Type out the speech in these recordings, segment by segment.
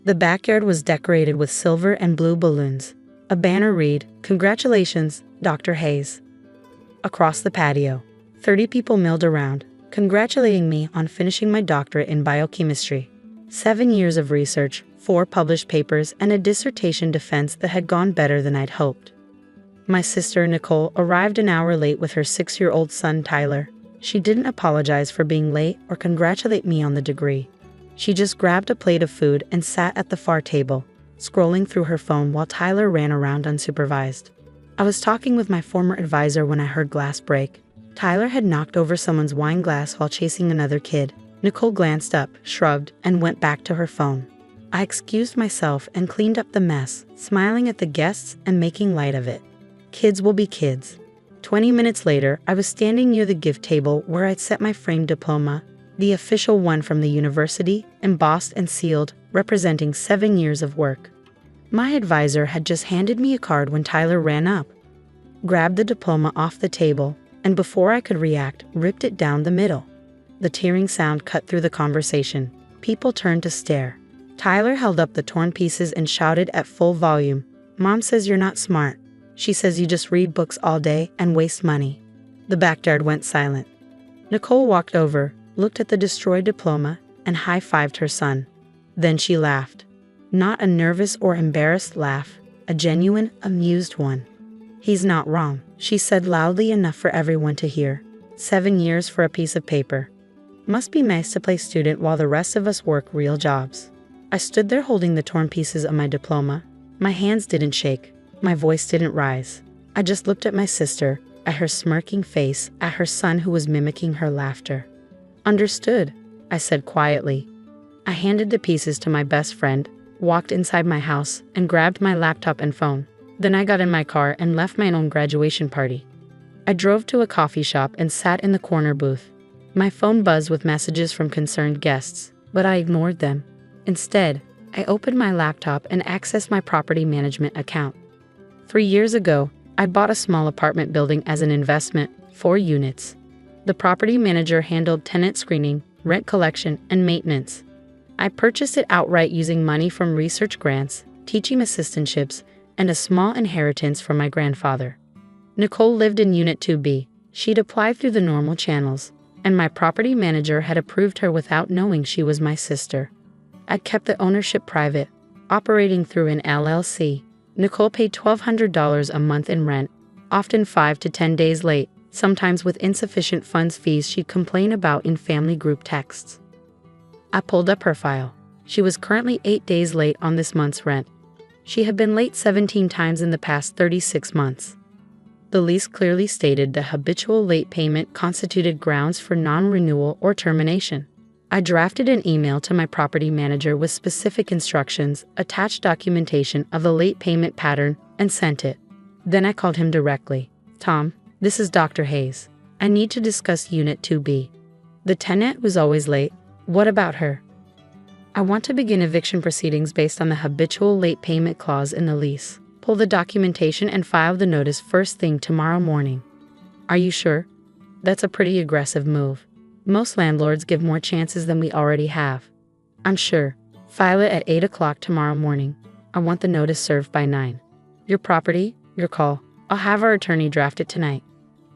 The backyard was decorated with silver and blue balloons. A banner read, "Congratulations, Dr. Hayes." Across the patio, 30 people milled around, congratulating me on finishing my doctorate in biochemistry. 7 years of research, 4 published papers, and a dissertation defense that had gone better than I'd hoped. My sister, Nicole, arrived an hour late with her 6-year-old son, Tyler. She didn't apologize for being late or congratulate me on the degree. She just grabbed a plate of food and sat at the far table, scrolling through her phone while Tyler ran around unsupervised. I was talking with my former advisor when I heard glass break. Tyler had knocked over someone's wine glass while chasing another kid. Nicole glanced up, shrugged, and went back to her phone. I excused myself and cleaned up the mess, smiling at the guests and making light of it. Kids will be kids. 20 minutes later, I was standing near the gift table where I'd set my framed diploma, the official one from the university, embossed and sealed, representing 7 years of work. My advisor had just handed me a card when Tyler ran up, grabbed the diploma off the table, and before I could react, ripped it down the middle. The tearing sound cut through the conversation. People turned to stare. Tyler held up the torn pieces and shouted at full volume, "Mom says you're not smart. She says you just read books all day and waste money." The backyard went silent. Nicole walked over, looked at the destroyed diploma, and high-fived her son. Then she laughed. Not a nervous or embarrassed laugh, a genuine, amused one. "He's not wrong," she said loudly enough for everyone to hear. 7 years for a piece of paper. Must be nice to play student while the rest of us work real jobs. I stood there holding the torn pieces of my diploma. My hands didn't shake. My voice didn't rise. I just looked at my sister, at her smirking face, at her son who was mimicking her laughter. "Understood," I said quietly. I handed the pieces to my best friend, walked inside my house, and grabbed my laptop and phone. Then I got in my car and left my own graduation party. I drove to a coffee shop and sat in the corner booth. My phone buzzed with messages from concerned guests, but I ignored them. Instead, I opened my laptop and accessed my property management account. 3 years ago, I bought a small apartment building as an investment, 4 units. The property manager handled tenant screening, rent collection, and maintenance. I purchased it outright using money from research grants, teaching assistantships, and a small inheritance from my grandfather. Nicole lived in Unit 2B. She'd applied through the normal channels, and my property manager had approved her without knowing she was my sister. I'd kept the ownership private, operating through an LLC. Nicole paid $1,200 a month in rent, often 5 to 10 days late, sometimes with insufficient funds fees she'd complain about in family group texts. I pulled up her file. She was currently 8 days late on this month's rent. She had been late 17 times in the past 36 months. The lease clearly stated that habitual late payment constituted grounds for non-renewal or termination. I drafted an email to my property manager with specific instructions, attached documentation of the late payment pattern, and sent it. Then I called him directly. "Tom, this is Dr. Hayes. I need to discuss Unit 2B. The tenant was always late. What about her? I want to begin eviction proceedings based on the habitual late payment clause in the lease. Pull the documentation and file the notice first thing tomorrow morning." "Are you sure? That's a pretty aggressive move. Most landlords give more chances than we already have." "I'm sure. File it at 8 o'clock tomorrow morning. I want the notice served by 9. Your property, your call. I'll have our attorney draft it tonight."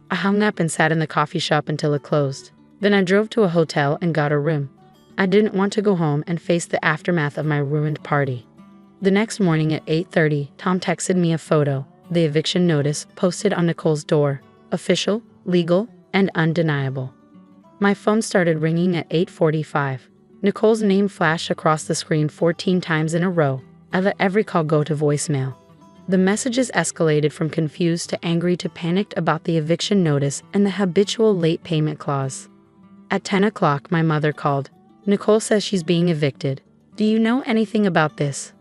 I hung up and sat in the coffee shop until it closed. Then I drove to a hotel and got a room. I didn't want to go home and face the aftermath of my ruined party. The next morning at 8:30, Tom texted me a photo, the eviction notice posted on Nicole's door. Official, legal, and undeniable. My phone started ringing at 8:45. Nicole's name flashed across the screen 14 times in a row. I let every call go to voicemail. The messages escalated from confused to angry to panicked about the eviction notice and the habitual late payment clause. At 10 o'clock, my mother called. "Nicole says she's being evicted. Do you know anything about this?"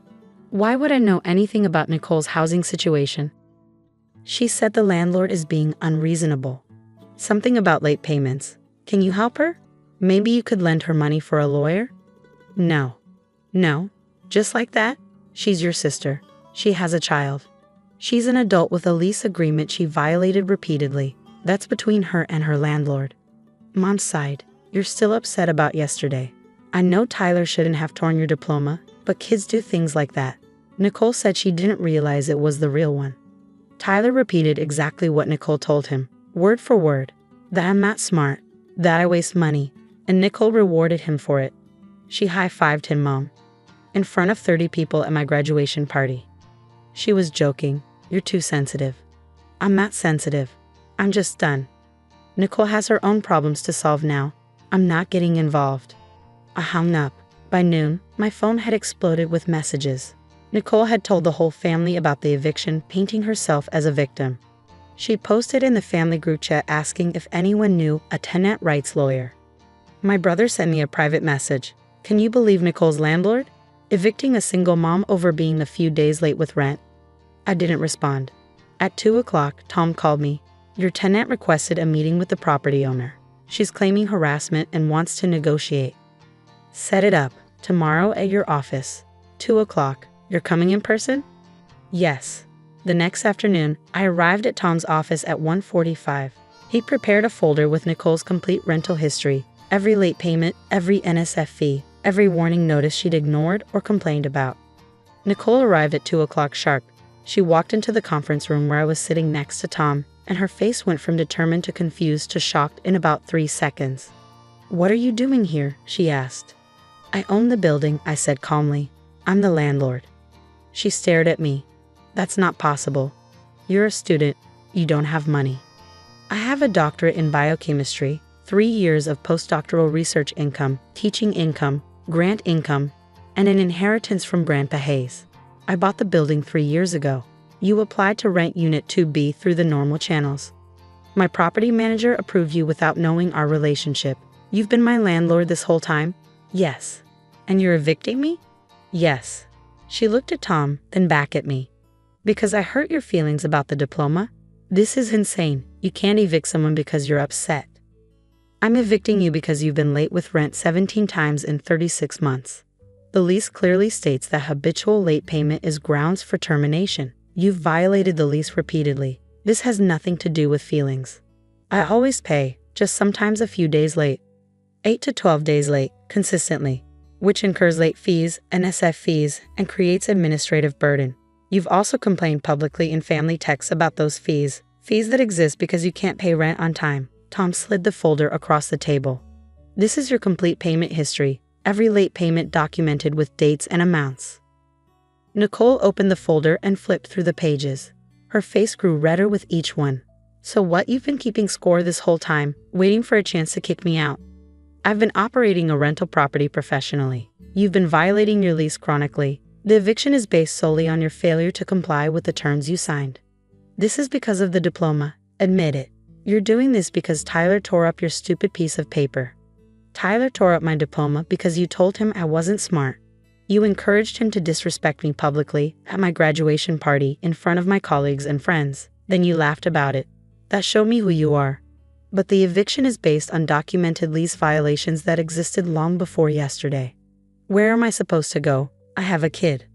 Why would I know anything about Nicole's housing situation? "She said the landlord is being unreasonable. Something about late payments. Can you help her? Maybe you could lend her money for a lawyer?" No. Just like that? She's your sister. She has a child. She's an adult with a lease agreement she violated repeatedly. That's between her and her landlord." Mom sighed. "You're still upset about yesterday. I know Tyler shouldn't have torn your diploma, But kids do things like that. Nicole said she didn't realize it was the real one. Tyler repeated exactly what Nicole told him, word for word. That I'm not smart, that I waste money, and Nicole rewarded him for it. She high-fived him, Mom, in front of 30 people at my graduation party. She was joking. You're too sensitive. I'm not sensitive. I'm just done. Nicole has her own problems to solve now. I'm not getting involved. I hung up. By noon, my phone had exploded with messages. Nicole had told the whole family about the eviction, painting herself as a victim. She posted in the family group chat asking if anyone knew a tenant rights lawyer. My brother sent me a private message. Can you believe Nicole's landlord? Evicting a single mom over being a few days late with rent? I didn't respond. At 2 o'clock, Tom called me. Your tenant requested a meeting with the property owner. She's claiming harassment and wants to negotiate. Set it up. Tomorrow at your office. 2 o'clock. You're coming in person? Yes. The next afternoon, I arrived at Tom's office at 1:45. He prepared a folder with Nicole's complete rental history, every late payment, every NSF fee, every warning notice she'd ignored or complained about. Nicole arrived at 2 o'clock sharp. She walked into the conference room where I was sitting next to Tom, and her face went from determined to confused to shocked in about 3 seconds. What are you doing here? She asked. I own the building, I said calmly. I'm the landlord. She stared at me. That's not possible. You're a student. You don't have money. I have a doctorate in biochemistry, 3 years of postdoctoral research income, teaching income, grant income, and an inheritance from Grandpa Hayes. I bought the building 3 years ago. You applied to rent Unit 2B through the normal channels. My property manager approved you without knowing our relationship. You've been my landlord this whole time? Yes. And you're evicting me? Yes. She looked at Tom, then back at me. Because I hurt your feelings about the diploma? This is insane. You can't evict someone because you're upset. I'm evicting you because you've been late with rent 17 times in 36 months. The lease clearly states that habitual late payment is grounds for termination. You've violated the lease repeatedly. This has nothing to do with feelings. I always pay, just sometimes a few days late. 8 to 12 days late, consistently, which incurs late fees, NSF fees, and creates administrative burden. You've also complained publicly in family texts about those fees that exist because you can't pay rent on time. Tom slid the folder across the table. This is your complete payment history, every late payment documented with dates and amounts. Nicole opened the folder and flipped through the pages. Her face grew redder with each one. So what, you've been keeping score this whole time, waiting for a chance to kick me out? I've been operating a rental property professionally. You've been violating your lease chronically. The eviction is based solely on your failure to comply with the terms you signed. This is because of the diploma. Admit it. You're doing this because Tyler tore up your stupid piece of paper. Tyler tore up my diploma because you told him I wasn't smart. You encouraged him to disrespect me publicly at my graduation party in front of my colleagues and friends. Then you laughed about it. That showed me who you are. But the eviction is based on documented lease violations that existed long before yesterday. Where am I supposed to go? I have a kid.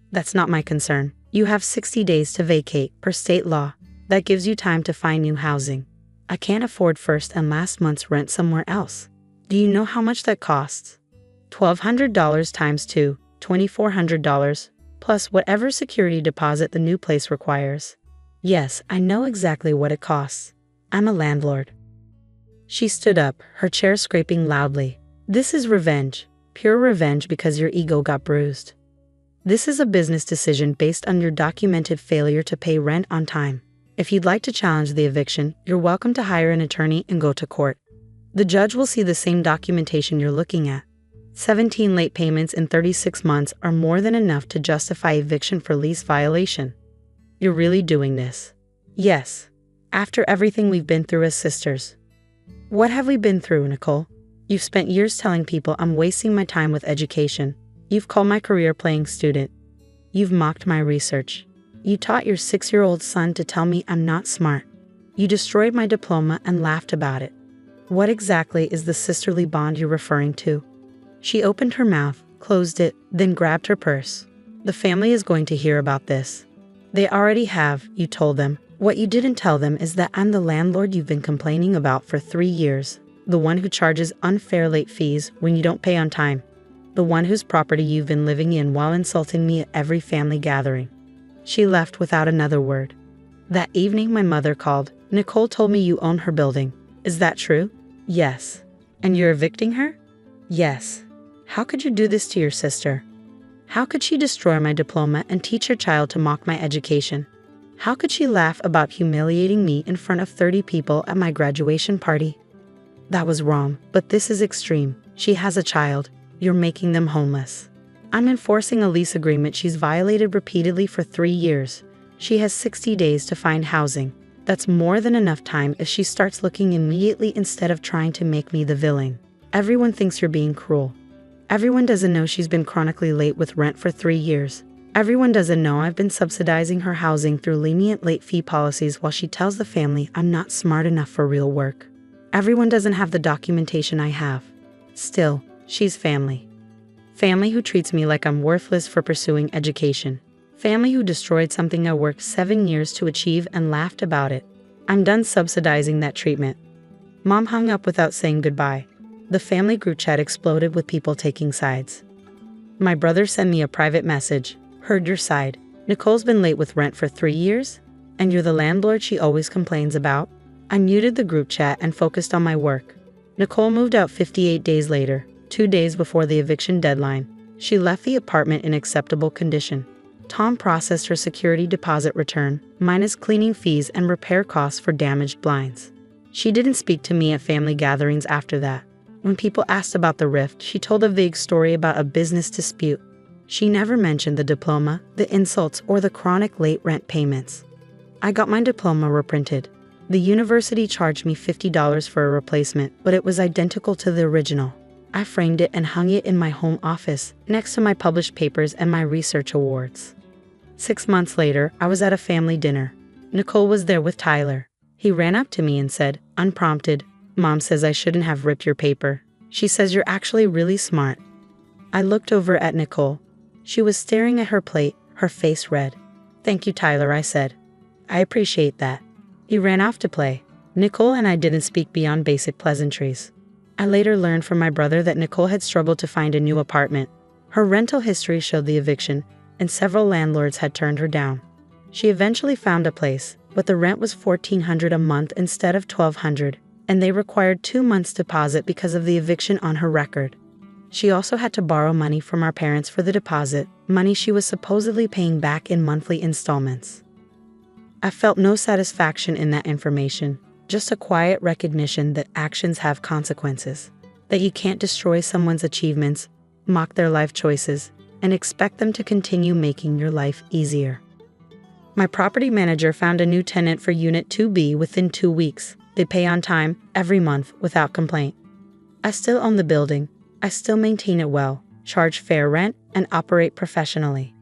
That's not my concern. You have 60 days to vacate, per state law. That gives you time to find new housing. I can't afford first and last month's rent somewhere else. Do you know how much that costs? $1,200 times 2, $2,400, plus whatever security deposit the new place requires. Yes, I know exactly what it costs. I'm a landlord. She stood up, her chair scraping loudly. This is revenge. Pure revenge because your ego got bruised. This is a business decision based on your documented failure to pay rent on time. If you'd like to challenge the eviction, you're welcome to hire an attorney and go to court. The judge will see the same documentation you're looking at. 17 late payments in 36 months are more than enough to justify eviction for lease violation. You're really doing this? Yes. After everything we've been through as sisters. What have we been through, Nicole? You've spent years telling people I'm wasting my time with education. You've called my career playing student. You've mocked my research. You taught your 6-year-old son to tell me I'm not smart. You destroyed my diploma and laughed about it. What exactly is the sisterly bond you're referring to? She opened her mouth, closed it, then grabbed her purse. The family is going to hear about this. They already have, you told them. What you didn't tell them is that I'm the landlord you've been complaining about for 3 years. The one who charges unfair late fees when you don't pay on time. the one whose property you've been living in while insulting me at every family gathering." She left without another word. That evening my mother called. "Nicole told me you own her building. Is that true?" "Yes." "And you're evicting her?" "Yes." "How could you do this to your sister? How could she destroy my diploma and teach her child to mock my education? How could she laugh about humiliating me in front of 30 people at my graduation party?" "That was wrong, but this is extreme. She has a child. You're making them homeless. I'm enforcing a lease agreement she's violated repeatedly for 3 years. She has 60 days to find housing. That's more than enough time if she starts looking immediately instead of trying to make me the villain. Everyone thinks you're being cruel. Everyone doesn't know she's been chronically late with rent for 3 years. Everyone doesn't know I've been subsidizing her housing through lenient late fee policies while she tells the family I'm not smart enough for real work. Everyone doesn't have the documentation I have. Still, she's family. Family who treats me like I'm worthless for pursuing education. Family who destroyed something I worked 7 years to achieve and laughed about it. I'm done subsidizing that treatment." Mom hung up without saying goodbye. The family group chat exploded with people taking sides. My brother sent me a private message. "Heard your side. Nicole's been late with rent for 3 years? And you're the landlord she always complains about?" I muted the group chat and focused on my work. Nicole moved out 58 days later, 2 days before the eviction deadline. She left the apartment in acceptable condition. Tom processed her security deposit return, minus cleaning fees and repair costs for damaged blinds. She didn't speak to me at family gatherings after that. When people asked about the rift, she told a vague story about a business dispute. She never mentioned the diploma, the insults, or the chronic late rent payments. I got my diploma reprinted. The university charged me $50 for a replacement, but it was identical to the original. I framed it and hung it in my home office, next to my published papers and my research awards. 6 months later, I was at a family dinner. Nicole was there with Tyler. He ran up to me and said, unprompted, "Mom says I shouldn't have ripped your paper. She says you're actually really smart." I looked over at Nicole. She was staring at her plate, her face red. "Thank you, Tyler," I said. "I appreciate that." He ran off to play. Nicole and I didn't speak beyond basic pleasantries. I later learned from my brother that Nicole had struggled to find a new apartment. Her rental history showed the eviction, and several landlords had turned her down. She eventually found a place, but the rent was $1,400 a month instead of $1,200, and they required 2 months' deposit because of the eviction on her record. She also had to borrow money from our parents for the deposit, money she was supposedly paying back in monthly installments. I felt no satisfaction in that information, just a quiet recognition that actions have consequences, that you can't destroy someone's achievements, mock their life choices, and expect them to continue making your life easier. My property manager found a new tenant for Unit 2B within 2 weeks. They pay on time, every month, without complaint. I still own the building. I still maintain it well, charge fair rent, and operate professionally.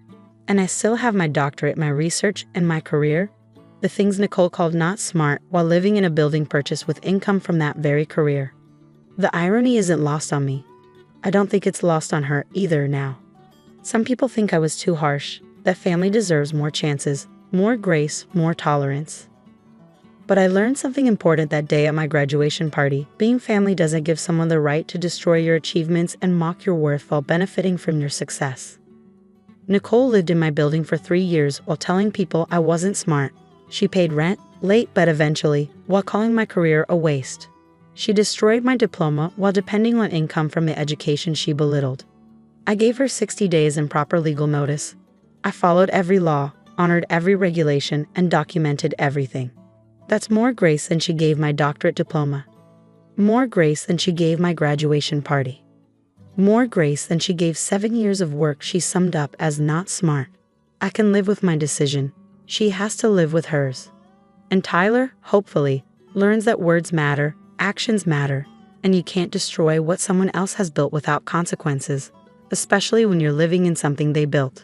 And I still have my doctorate, my research, and my career, the things Nicole called not smart, while living in a building purchased with income from that very career. The irony isn't lost on me. I don't think it's lost on her either now. Some people think I was too harsh, that family deserves more chances, more grace, more tolerance. But I learned something important that day at my graduation party. Being family doesn't give someone the right to destroy your achievements and mock your worth while benefiting from your success. Nicole lived in my building for 3 years while telling people I wasn't smart. She paid rent, late but eventually, while calling my career a waste. She destroyed my diploma while depending on income from the education she belittled. I gave her 60 days and proper legal notice. I followed every law, honored every regulation, and documented everything. That's more grace than she gave my doctorate diploma. More grace than she gave my graduation party. More grace than she gave 7 years of work she summed up as not smart. I can live with my decision. She has to live with hers. And Tyler, hopefully, learns that words matter, actions matter, and you can't destroy what someone else has built without consequences, especially when you're living in something they built.